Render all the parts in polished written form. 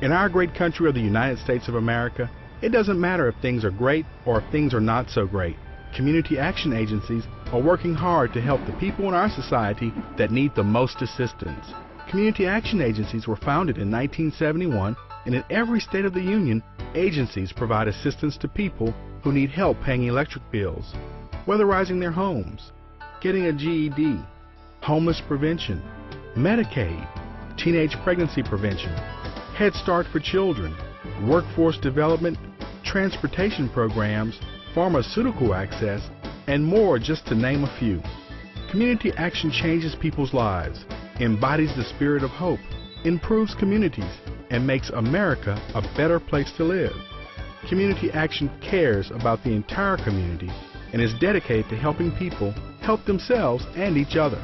In our great country of the United States of America, it doesn't matter if things are great or if things are not so great. Community action agencies are working hard to help the people in our society that need the most assistance. Community action agencies were founded in 1971, and in every state of the Union, agencies provide assistance to people who need help paying electric bills, weatherizing their homes, getting a GED, homeless prevention, Medicaid, teenage pregnancy prevention, Head Start for children, workforce development, transportation programs, pharmaceutical access, and more, just to name a few. Community action changes people's lives, embodies the spirit of hope, improves communities, and makes America a better place to live. Community action cares about the entire community and is dedicated to helping people help themselves and each other.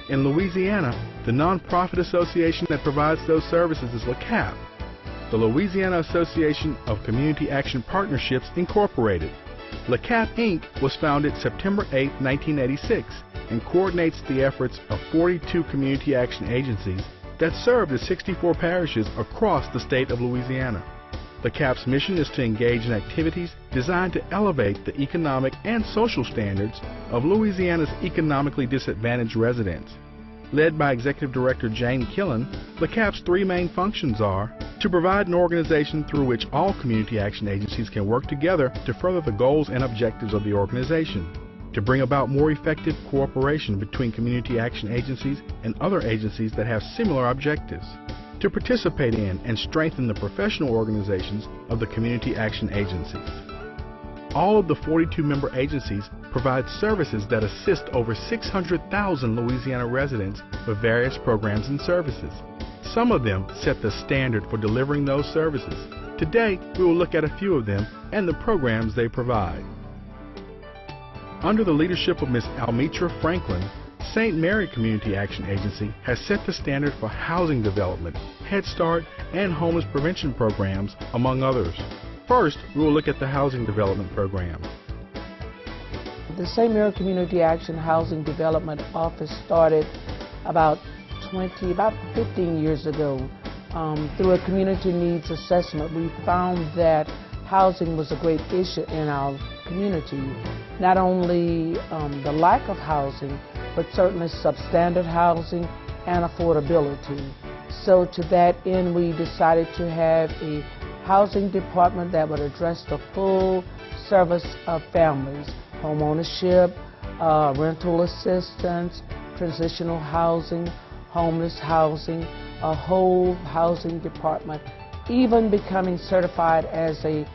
In Louisiana, the nonprofit association that provides those services is LACAP, the Louisiana Association of Community Action Partnerships, Incorporated. LACAP, Inc. was founded September 8, 1986, and coordinates the efforts of 42 community action agencies that serve the 64 parishes across the state of Louisiana. LACAP's mission is to engage in activities designed to elevate the economic and social standards of Louisiana's economically disadvantaged residents. Led by Executive Director Jane Killen, LACAP's three main functions are to provide an organization through which all community action agencies can work together to further the goals and objectives of the organization, to bring about more effective cooperation between community action agencies and other agencies that have similar objectives, to participate in and strengthen the professional organizations of the community action agencies. All of the 42 member agencies provide services that assist over 600,000 Louisiana residents with various programs and services. Some of them set the standard for delivering those services. Today, we will look at a few of them and the programs they provide. Under the leadership of Ms. Almitra Franklin, St. Mary Community Action Agency has set the standard for housing development, Head Start, and homeless prevention programs, among others. First, we will look at the Housing Development Program. The St. Mary Community Action Housing Development Office started about 15 years ago. Through a community needs assessment, we found that housing was a great issue in our community. Not only the lack of housing, but certainly substandard housing and affordability. So to that end, we decided to have a housing department that would address the full service of families: home ownership, rental assistance, transitional housing, homeless housing, a whole housing department, even becoming certified as a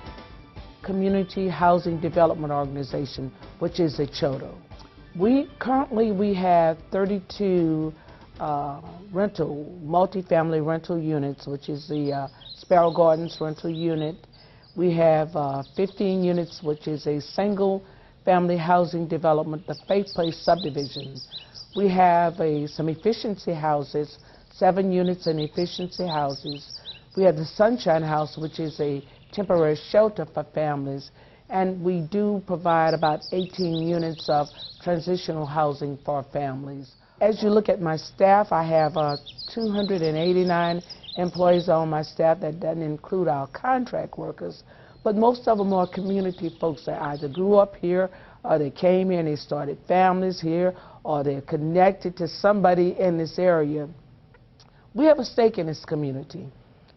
community housing development organization, which is a CHODO. Currently we have 32 multifamily rental units, which is the Sparrow Gardens rental unit. We have 15 units, which is a single family housing development, the Faith Place subdivision. We have some efficiency houses, 7 units in efficiency houses. We have the Sunshine House, which is a temporary shelter for families, and we do provide about 18 units of transitional housing for families. As you look at my staff, I have 289 employees on my staff. That doesn't include our contract workers, but most of them are community folks that either grew up here, or they came here and they started families here, or they're connected to somebody in this area. We have a stake in this community,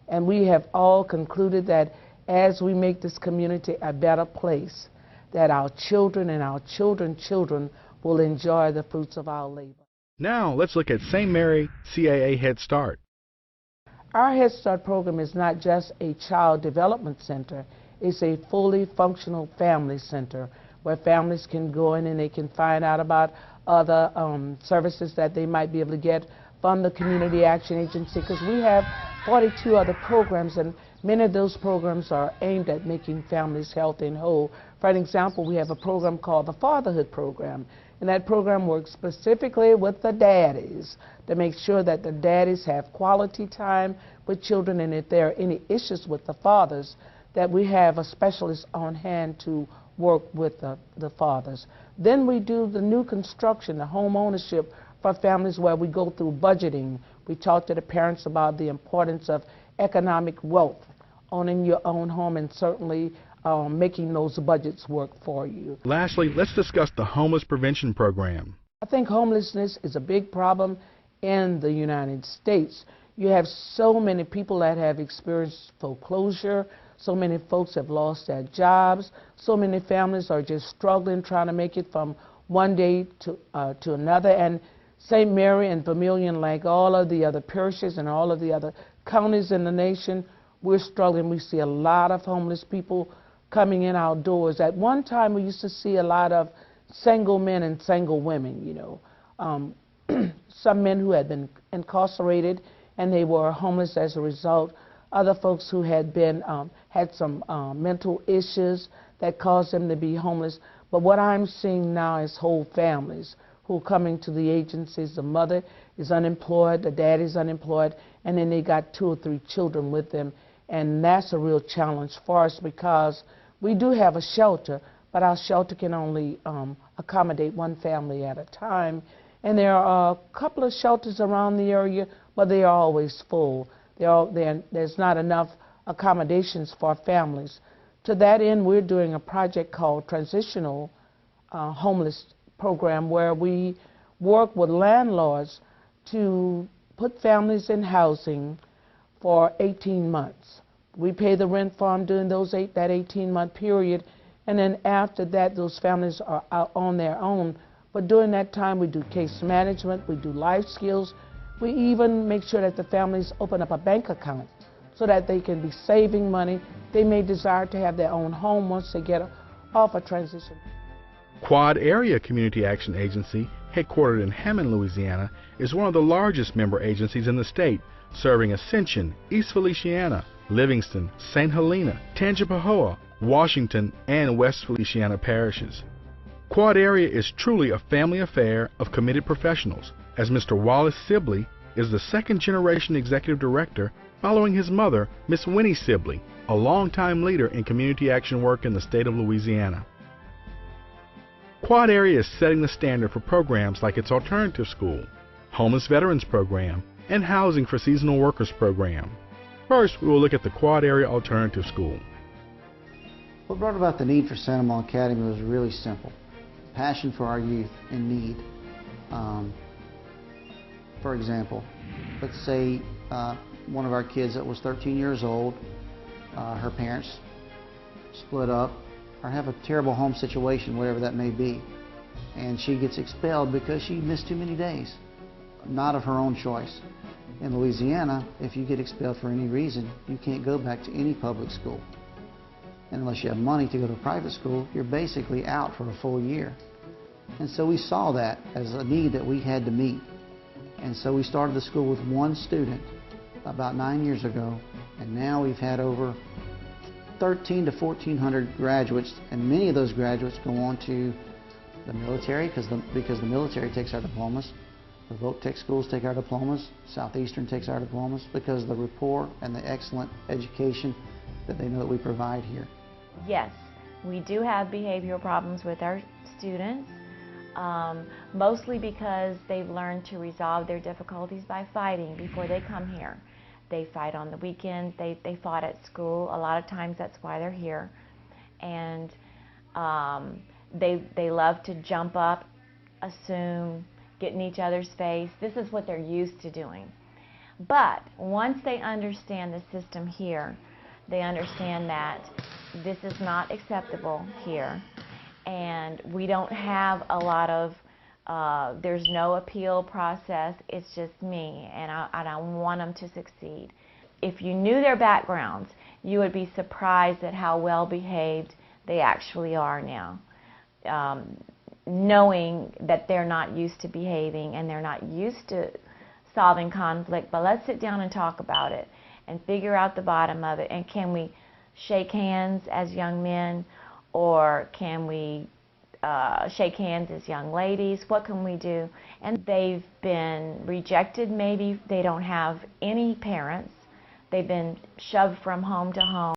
and we have all concluded that as we make this community a better place, that our children and our children's children will enjoy the fruits of our labor. Now let's look at St. Mary CAA Head Start. Our Head Start program is not just a child development center, it's a fully functional family center where families can go in and they can find out about other services that they might be able to get from the Community Action Agency, because we have 42 other programs, and many of those programs are aimed at making families healthy and whole. For an example, we have a program called the Fatherhood Program, and that program works specifically with the daddies to make sure that the daddies have quality time with children, and if there are any issues with the fathers, that we have a specialist on hand to work with the fathers. Then we do the new construction, the home ownership for families, where we go through budgeting. We talk to the parents about the importance of economic wealth, owning your own home, and certainly making those budgets work for you. Lastly, let's discuss the Homeless Prevention Program. I think homelessness is a big problem in the United States. You have so many people that have experienced foreclosure, so many folks have lost their jobs, so many families are just struggling trying to make it from one day to another. And St. Mary and Vermilion, like all of the other parishes and all of the other counties in the nation, we're struggling. We see a lot of homeless people coming in our doors. At one time, we used to see a lot of single men and single women, you know. Some men who had been incarcerated and they were homeless as a result. Other folks who had been had some mental issues that caused them to be homeless. But what I'm seeing now is whole families who are coming to the agencies. The mother is unemployed, the dad is unemployed, and then they got 2 or 3 children with them. And that's a real challenge for us because we do have a shelter, but our shelter can only accommodate 1 family at a time. And there are a couple of shelters around the area, but they are always full. There's not enough accommodations for families. To that end, we're doing a project called Transitional Homeless Program, where we work with landlords to put families in housing for 18 months. We pay the rent for them during that 18-month period, and then after that, those families are out on their own. But during that time, we do case management, we do life skills. We even make sure that the families open up a bank account so that they can be saving money. They may desire to have their own home once they get off a transition. Quad Area Community Action Agency, headquartered in Hammond, Louisiana, is one of the largest member agencies in the state, serving Ascension, East Feliciana, Livingston, St. Helena, Tangipahoa, Washington, and West Feliciana parishes. Quad Area is truly a family affair of committed professionals, as Mr. Wallace Sibley is the 2nd-generation executive director following his mother, Miss Winnie Sibley, a longtime leader in community action work in the state of Louisiana. Quad Area is setting the standard for programs like its Alternative School, Homeless Veterans Program, and Housing for Seasonal Workers Program. First, we will look at the Quad Area Alternative School. What brought about the need for Santa Monica Academy was really simple. Passion for our youth in need. For example, let's say one of our kids that was 13 years old, her parents split up or have a terrible home situation, whatever that may be, and she gets expelled because she missed too many days, not of her own choice. In Louisiana, if you get expelled for any reason, you can't go back to any public school. And unless you have money to go to a private school, you're basically out for a full year. And so we saw that as a need that we had to meet. And so we started the school with 1 student about 9 years ago, and now we've had over 1,300 to 1,400 graduates, and many of those graduates go on to the military because the military takes our diplomas. The Voc Tech schools take our diplomas. Southeastern takes our diplomas because of the rapport and the excellent education that they know that we provide here. Yes, we do have behavioral problems with our students, mostly because they've learned to resolve their difficulties by fighting before they come here. They fight on the weekends, they fought at school. A lot of times that's why they're here. And they love to jump up, assume, get in each other's face. This is what they're used to doing. But once they understand the system here, they understand that this is not acceptable here, and we don't have a lot of, there's no appeal process, it's just me, and I want them to succeed. If you knew their backgrounds, you would be surprised at how well behaved they actually are now. Knowing that they're not used to behaving and they're not used to solving conflict, but let's sit down and talk about it and figure out the bottom of it. And can we shake hands as young men, or can we shake hands as young ladies? What can we do? And they've been rejected. Maybe they don't have any parents. They've been shoved from home to home.